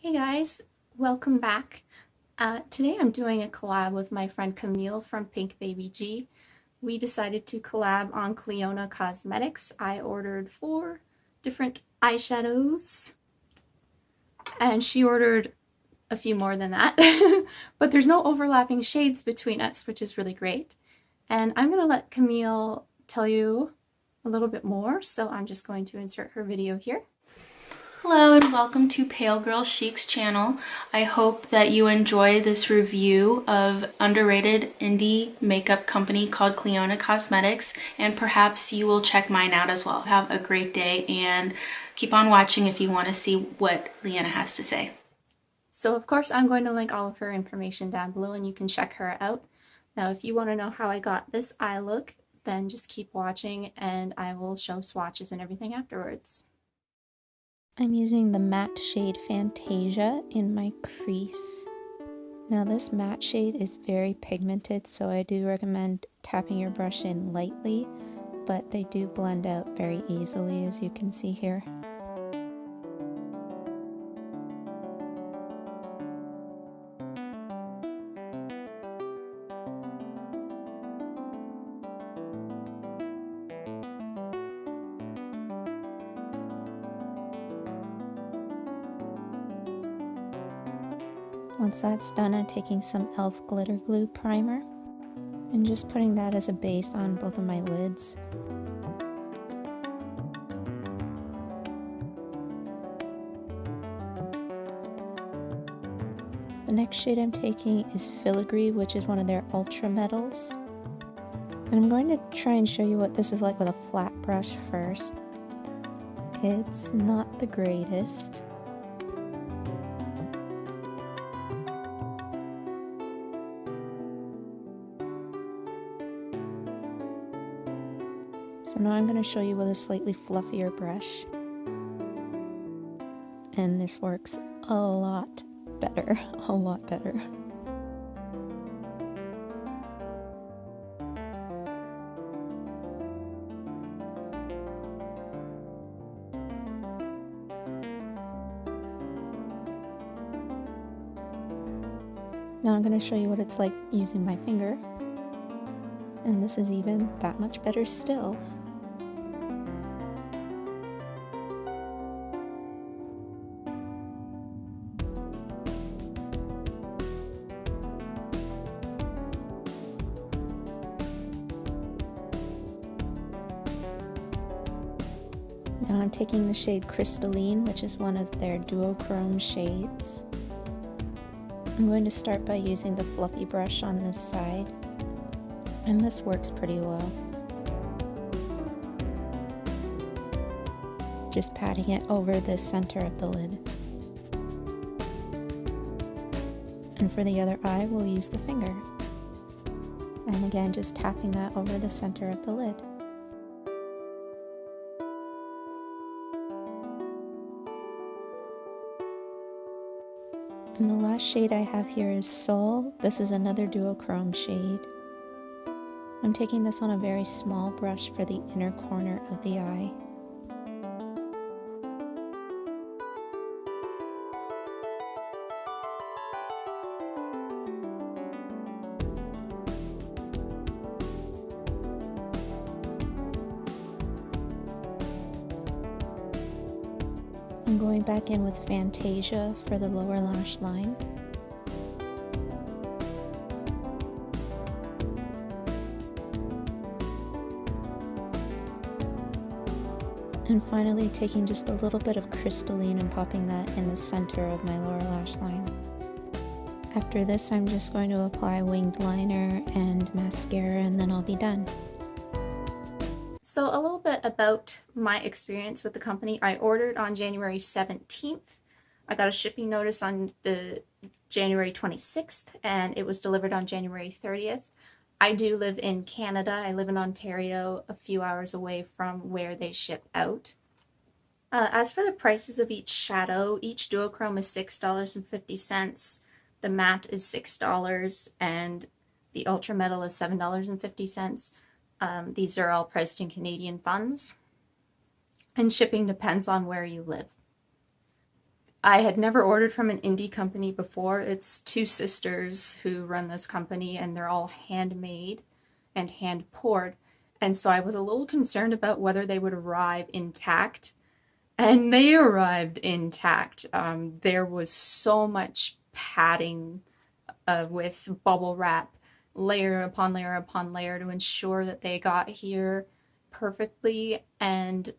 Hey guys, welcome back. Today I'm doing a collab with my friend Camille from PinkBabyG. We decided to collab on Clionadh Cosmetics. I ordered 4 different eyeshadows and she ordered a few more than that. But there's no overlapping shades between us, which is really great. And I'm going to let Camille tell you a little bit more, so I'm just going to insert her video here. Hello and welcome to Pale Girl Chic's channel. I hope that you enjoy this review of underrated indie makeup company called Clionadh Cosmetics, and perhaps you will check mine out as well. Have a great day and keep on watching if you want to see what Liana has to say. So of course I'm going to link all of her information down below and you can check her out. Now if you want to know how I got this eye look, then just keep watching and I will show swatches and everything afterwards. I'm using the matte shade Fantasia in my crease. Now this matte shade is very pigmented, so I do recommend tapping your brush in lightly, but they do blend out very easily, as you can see here. Once that's done, I'm taking some e.l.f. glitter glue primer and just putting that as a base on both of my lids. The next shade I'm taking is Filigree, which is one of their ultra metals. And I'm going to try and show you what this is like with a flat brush first. It's not the greatest. So now I'm going to show you with a slightly fluffier brush. And this works a lot better, a lot better. Now I'm going to show you what it's like using my finger. And this is even that much better still. Now I'm taking the shade Crystalline, which is one of their Duochrome shades. I'm going to start by using the fluffy brush on this side, and this works pretty well. Just patting it over the center of the lid. And for the other eye, we'll use the finger. And again, just tapping that over the center of the lid. And the last shade I have here is Soul. This is another Duochrome shade. I'm taking this on a very small brush for the inner corner of the eye. I'm going back in with Fantasia for the lower lash line. And finally taking just a little bit of Crystalline and popping that in the center of my lower lash line. After this, I'm just going to apply winged liner and mascara and then I'll be done. So a little bit about my experience with the company. I ordered on January 17th. I got a shipping notice on the January 26th and it was delivered on January 30th. I do live in Canada. I live in Ontario, a few hours away from where they ship out. As for the prices of each shadow, each Duochrome is $6.50. The matte is $6 and the Ultra Metal is $7.50. These are all priced in Canadian funds. And shipping depends on where you live. I had never ordered from an indie company before. It's two sisters who run this company, and they're all handmade and hand poured. And so I was a little concerned about whether they would arrive intact. And they arrived intact. There was so much padding with bubble wrap, layer upon layer upon layer, to ensure that they got here perfectly. And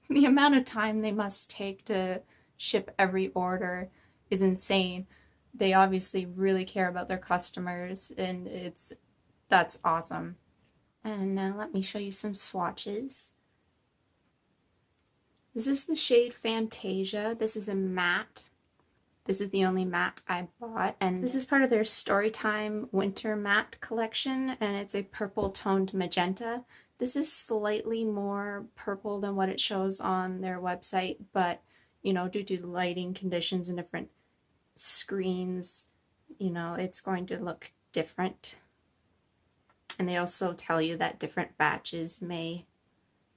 the amount of time they must take to ship every order is insane. They obviously really care about their customers, and that's awesome. And now let me show you some swatches. This is the shade Fantasia. This is a matte. This is the only matte I bought, and this is part of their Storytime Winter Matte collection, and it's a purple toned magenta. This is slightly more purple than what it shows on their website, but you know, due to the lighting conditions and different screens, you know, it's going to look different. And they also tell you that different batches may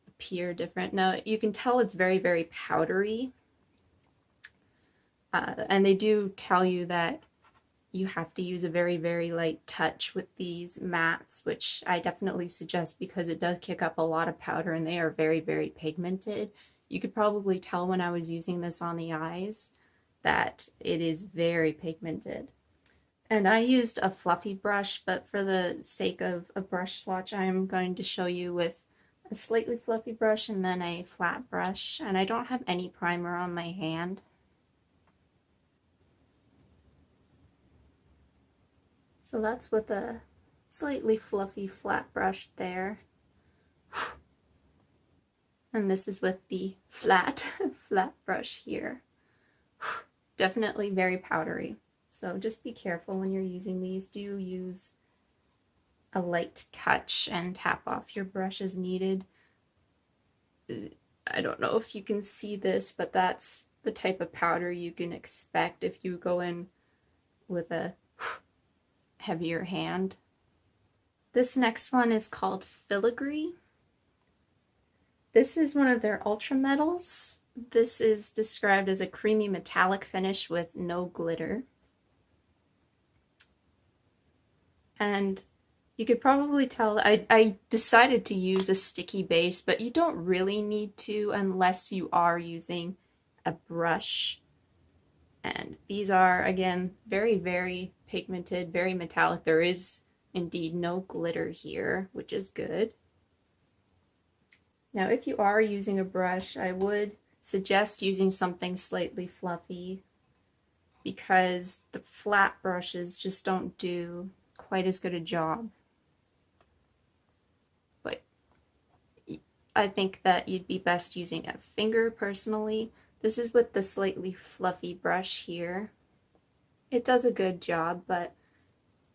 appear different. Now, you can tell it's very, very powdery. And they do tell you that you have to use a very, very light touch with these mattes, which I definitely suggest because it does kick up a lot of powder and they are very, very pigmented. You could probably tell when I was using this on the eyes that it is very pigmented. And I used a fluffy brush, but for the sake of a brush swatch, I'm going to show you with a slightly fluffy brush and then a flat brush. And I don't have any primer on my hand. So that's with a slightly fluffy flat brush there. And this is with the flat brush here. Definitely very powdery. So just be careful when you're using these. Do use a light touch and tap off your brush as needed. I don't know if you can see this, but that's the type of powder you can expect if you go in with a heavier hand. This next one is called Filigree. This is one of their ultra metals. This is described as a creamy metallic finish with no glitter. And you could probably tell I decided to use a sticky base, but you don't really need to unless you are using a brush. And these are, again, very, very pigmented, very metallic. There is indeed no glitter here, which is good. Now, if you are using a brush, I would suggest using something slightly fluffy because the flat brushes just don't do quite as good a job. But I think that you'd be best using a finger personally. This is with the slightly fluffy brush here. It does a good job, but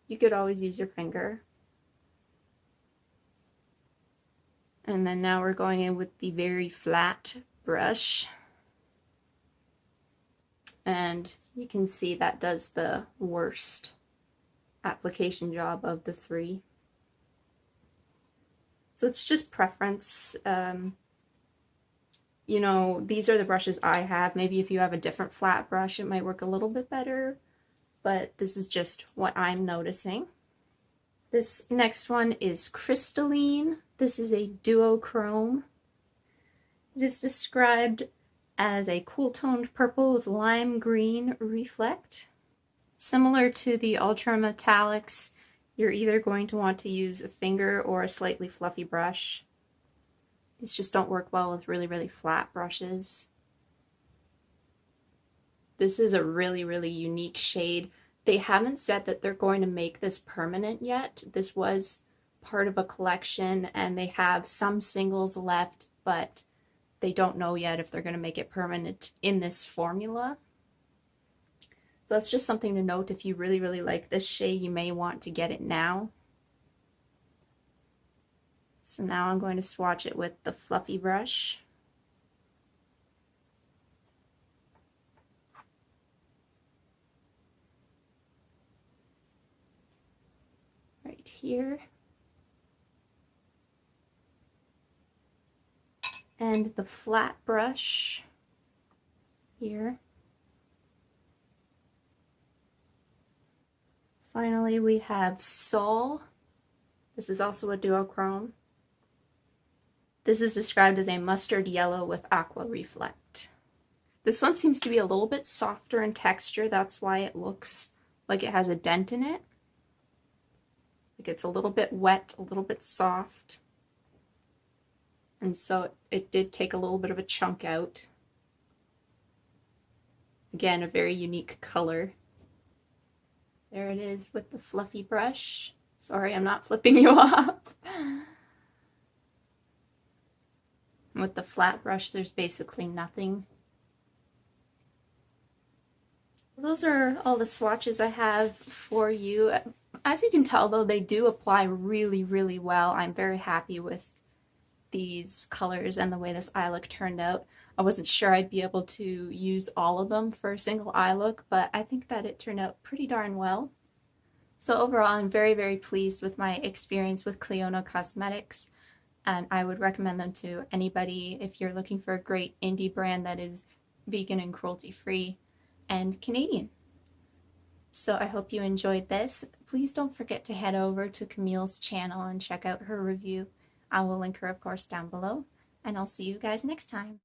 you could always use your finger. And then now we're going in with the very flat brush. And you can see that does the worst application job of the three. So it's just preference. You know, these are the brushes I have. Maybe if you have a different flat brush, it might work a little bit better, but this is just what I'm noticing. This next one is Crystalline. This is a Duochrome. It is described as a cool-toned purple with lime green reflect. Similar to the Ultra Metallics, you're either going to want to use a finger or a slightly fluffy brush. These just don't work well with really, really flat brushes. This is a really, really unique shade. They haven't said that they're going to make this permanent yet. This was part of a collection and they have some singles left, but they don't know yet if they're going to make it permanent in this formula. So that's just something to note. If you really, really like this shade, you may want to get it now. So now I'm going to swatch it with the fluffy brush. Right here. And the flat brush here. Finally, we have Soul. This is also a duochrome. This is described as a mustard yellow with aqua reflect. This one seems to be a little bit softer in texture. That's why it looks like it has a dent in it. Like it's a little bit wet, a little bit soft. And so it did take a little bit of a chunk out. Again, a very unique color. There it is with the fluffy brush. Sorry, I'm not flipping you off. With the flat brush, there's basically nothing. Those are all the swatches I have for you. As you can tell, though, they do apply really, really well. I'm very happy with these colors and the way this eye look turned out. I wasn't sure I'd be able to use all of them for a single eye look, but I think that it turned out pretty darn well. So overall, I'm very, very pleased with my experience with Clionadh Cosmetics, and I would recommend them to anybody if you're looking for a great indie brand that is vegan and cruelty-free and Canadian. So I hope you enjoyed this. Please don't forget to head over to Camille's channel and check out her review. I will link her, of course, down below, and I'll see you guys next time.